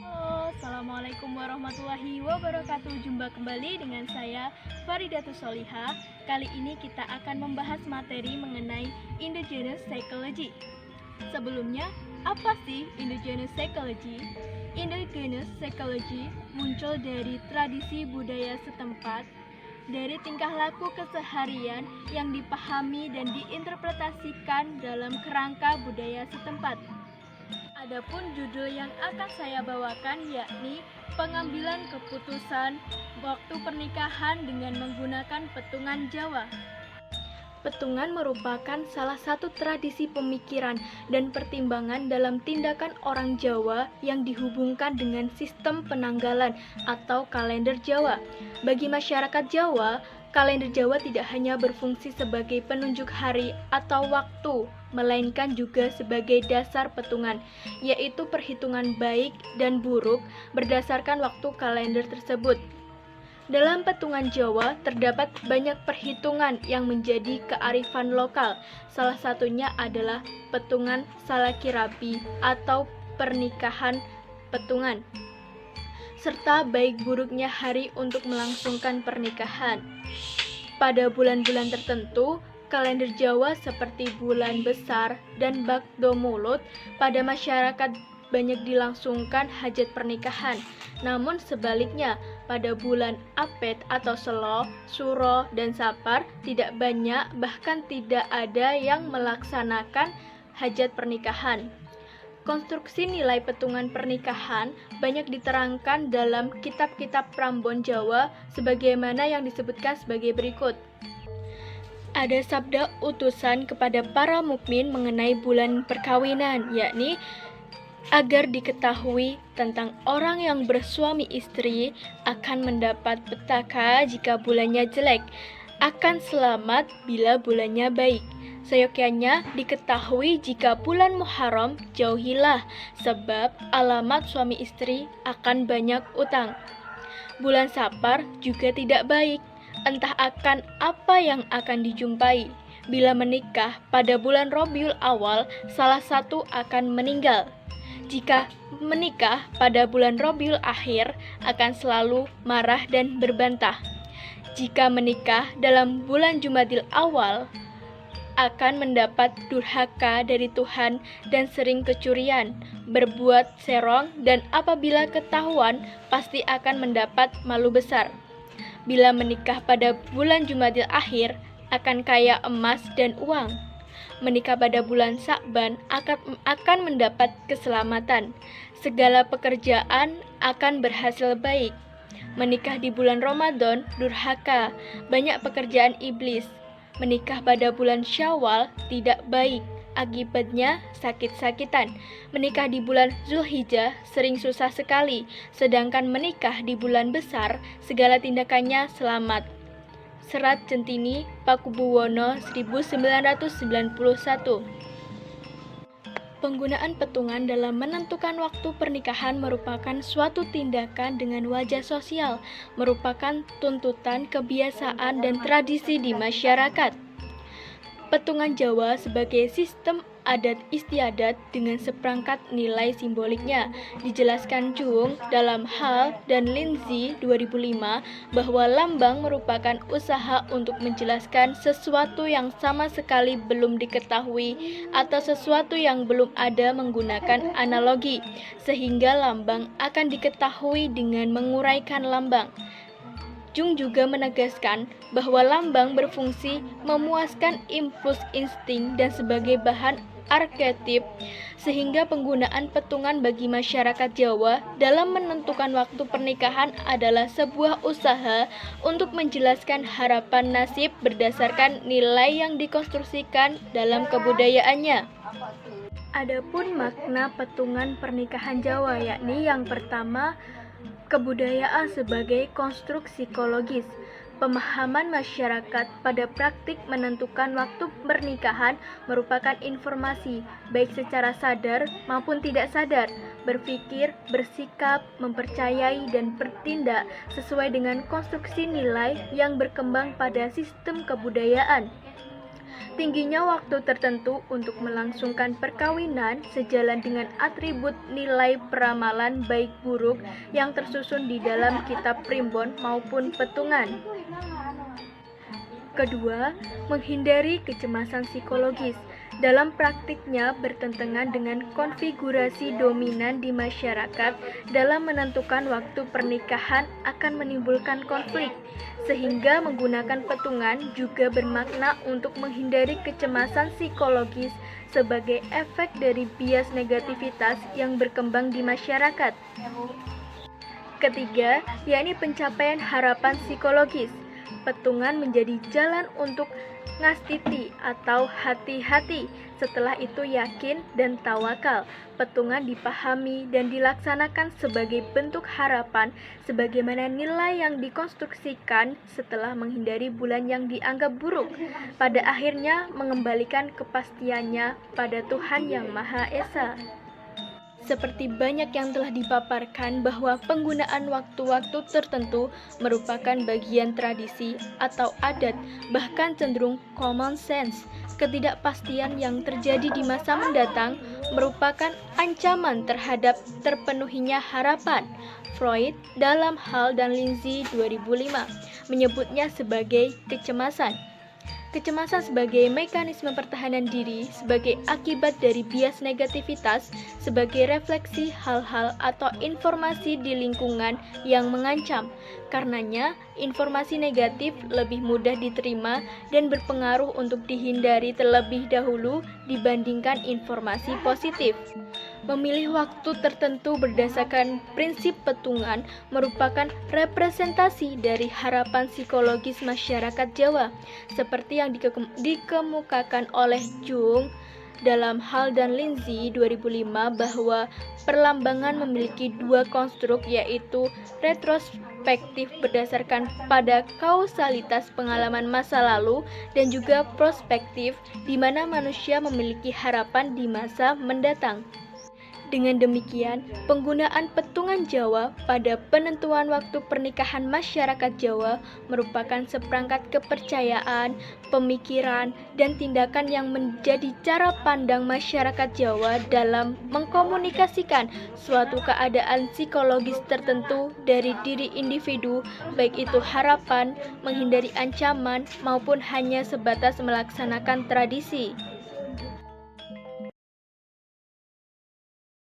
Halo, Assalamualaikum warahmatullahi wabarakatuh. Jumpa kembali dengan saya Faridatus Solihah. Kali ini kita akan membahas materi mengenai Indigenous Psychology. Sebelumnya, apa sih Indigenous Psychology? Indigenous Psychology muncul dari tradisi budaya setempat, dari tingkah laku keseharian yang dipahami dan diinterpretasikan dalam kerangka budaya setempat. Adapun judul yang akan saya bawakan yakni pengambilan keputusan waktu pernikahan dengan menggunakan petungan Jawa. Petungan merupakan salah satu tradisi pemikiran dan pertimbangan dalam tindakan orang Jawa yang dihubungkan dengan sistem penanggalan atau kalender Jawa. Bagi masyarakat Jawa, kalender Jawa tidak hanya berfungsi sebagai penunjuk hari atau waktu, melainkan juga sebagai dasar petungan, yaitu perhitungan baik dan buruk berdasarkan waktu kalender tersebut. Dalam petungan Jawa terdapat banyak perhitungan yang menjadi kearifan lokal. Salah satunya adalah petungan Salakirabi atau pernikahan petungan, serta baik buruknya hari untuk melangsungkan pernikahan. Pada bulan-bulan tertentu, kalender Jawa seperti bulan besar dan Bagdo Mulut pada masyarakat banyak dilangsungkan hajat pernikahan. Namun sebaliknya, pada bulan Apet atau Selo, Suro, dan Sapar tidak banyak, bahkan tidak ada yang melaksanakan hajat pernikahan. Konstruksi nilai petungan pernikahan banyak diterangkan dalam kitab-kitab Prambon Jawa sebagaimana yang disebutkan sebagai berikut. Ada sabda utusan kepada para mukmin mengenai bulan perkawinan, yakni agar diketahui tentang orang yang bersuami istri akan mendapat petaka jika bulannya jelek, akan selamat bila bulannya baik. Seyogyanya diketahui jika bulan Muharram jauhilah, sebab alamat suami istri akan banyak utang. Bulan Sapar juga tidak baik, entah akan apa yang akan dijumpai. Bila menikah pada bulan Rabiul Awal, salah satu akan meninggal. Jika menikah pada bulan Rabiul Akhir, akan selalu marah dan berbantah. Jika menikah dalam bulan Jumadil Awal, akan mendapat durhaka dari Tuhan dan sering kecurian, berbuat serong, dan apabila ketahuan pasti akan mendapat malu besar. Bila menikah pada bulan Jumadil Akhir, akan kaya emas dan uang. Menikah pada bulan Sa'ban akan mendapat keselamatan. Segala pekerjaan akan berhasil baik. Menikah di bulan Ramadan durhaka, banyak pekerjaan iblis. Menikah pada bulan Syawal tidak baik, akibatnya sakit-sakitan. Menikah di bulan Zulhijjah sering susah sekali, sedangkan menikah di bulan besar segala tindakannya selamat. Serat Centini, Pakubuwono 1991. Penggunaan petungan dalam menentukan waktu pernikahan merupakan suatu tindakan dengan wajah sosial, merupakan tuntutan, kebiasaan, dan tradisi di masyarakat. Petungan Jawa sebagai sistem adat istiadat dengan seperangkat nilai simboliknya. Dijelaskan Jung dalam Hall dan Lindsay 2005 bahwa lambang merupakan usaha untuk menjelaskan sesuatu yang sama sekali belum diketahui atau sesuatu yang belum ada menggunakan analogi, sehingga lambang akan diketahui dengan menguraikan lambang. Jung juga menegaskan bahwa lambang berfungsi memuaskan impuls insting dan sebagai bahan arketip, sehingga penggunaan petungan bagi masyarakat Jawa dalam menentukan waktu pernikahan adalah sebuah usaha untuk menjelaskan harapan nasib berdasarkan nilai yang dikonstruksikan dalam kebudayaannya. Adapun makna petungan pernikahan Jawa, yakni yang pertama, kebudayaan sebagai konstruk psikologis. Pemahaman masyarakat pada praktik menentukan waktu pernikahan merupakan informasi, baik secara sadar maupun tidak sadar, berpikir, bersikap, mempercayai, dan bertindak sesuai dengan konstruksi nilai yang berkembang pada sistem kebudayaan. Tingginya waktu tertentu untuk melangsungkan perkawinan sejalan dengan atribut nilai peramalan baik buruk yang tersusun di dalam kitab primbon maupun petungan. Kedua, menghindari kecemasan psikologis. Dalam praktiknya bertentangan dengan konfigurasi dominan di masyarakat dalam menentukan waktu pernikahan akan menimbulkan konflik, sehingga menggunakan petungan juga bermakna untuk menghindari kecemasan psikologis sebagai efek dari bias negativitas yang berkembang di masyarakat. Ketiga, yakni pencapaian harapan psikologis. Petungan menjadi jalan untuk ngastiti atau hati-hati, setelah itu yakin dan tawakal. Petungan dipahami dan dilaksanakan sebagai bentuk harapan sebagaimana nilai yang dikonstruksikan setelah menghindari bulan yang dianggap buruk, pada akhirnya mengembalikan kepastiannya pada Tuhan Yang Maha Esa. Seperti banyak yang telah dipaparkan bahwa penggunaan waktu-waktu tertentu merupakan bagian tradisi atau adat, bahkan cenderung common sense. Ketidakpastian yang terjadi di masa mendatang merupakan ancaman terhadap terpenuhinya harapan. Freud dalam Hall dan Lindsay 2005 menyebutnya sebagai kecemasan. Kecemasan sebagai mekanisme pertahanan diri sebagai akibat dari bias negativitas sebagai refleksi hal-hal atau informasi di lingkungan yang mengancam. Karenanya, informasi negatif lebih mudah diterima dan berpengaruh untuk dihindari terlebih dahulu dibandingkan informasi positif. Memilih waktu tertentu berdasarkan prinsip petungan merupakan representasi dari harapan psikologis masyarakat Jawa, seperti yang dikemukakan oleh Jung dalam Hall dan Lindsay 2005 bahwa perlambangan memiliki dua konstruk, yaitu retrospektif berdasarkan pada kausalitas pengalaman masa lalu dan juga prospektif di mana manusia memiliki harapan di masa mendatang. Dengan demikian, penggunaan petungan Jawa pada penentuan waktu pernikahan masyarakat Jawa merupakan seperangkat kepercayaan, pemikiran, dan tindakan yang menjadi cara pandang masyarakat Jawa dalam mengkomunikasikan suatu keadaan psikologis tertentu dari diri individu, baik itu harapan, menghindari ancaman, maupun hanya sebatas melaksanakan tradisi.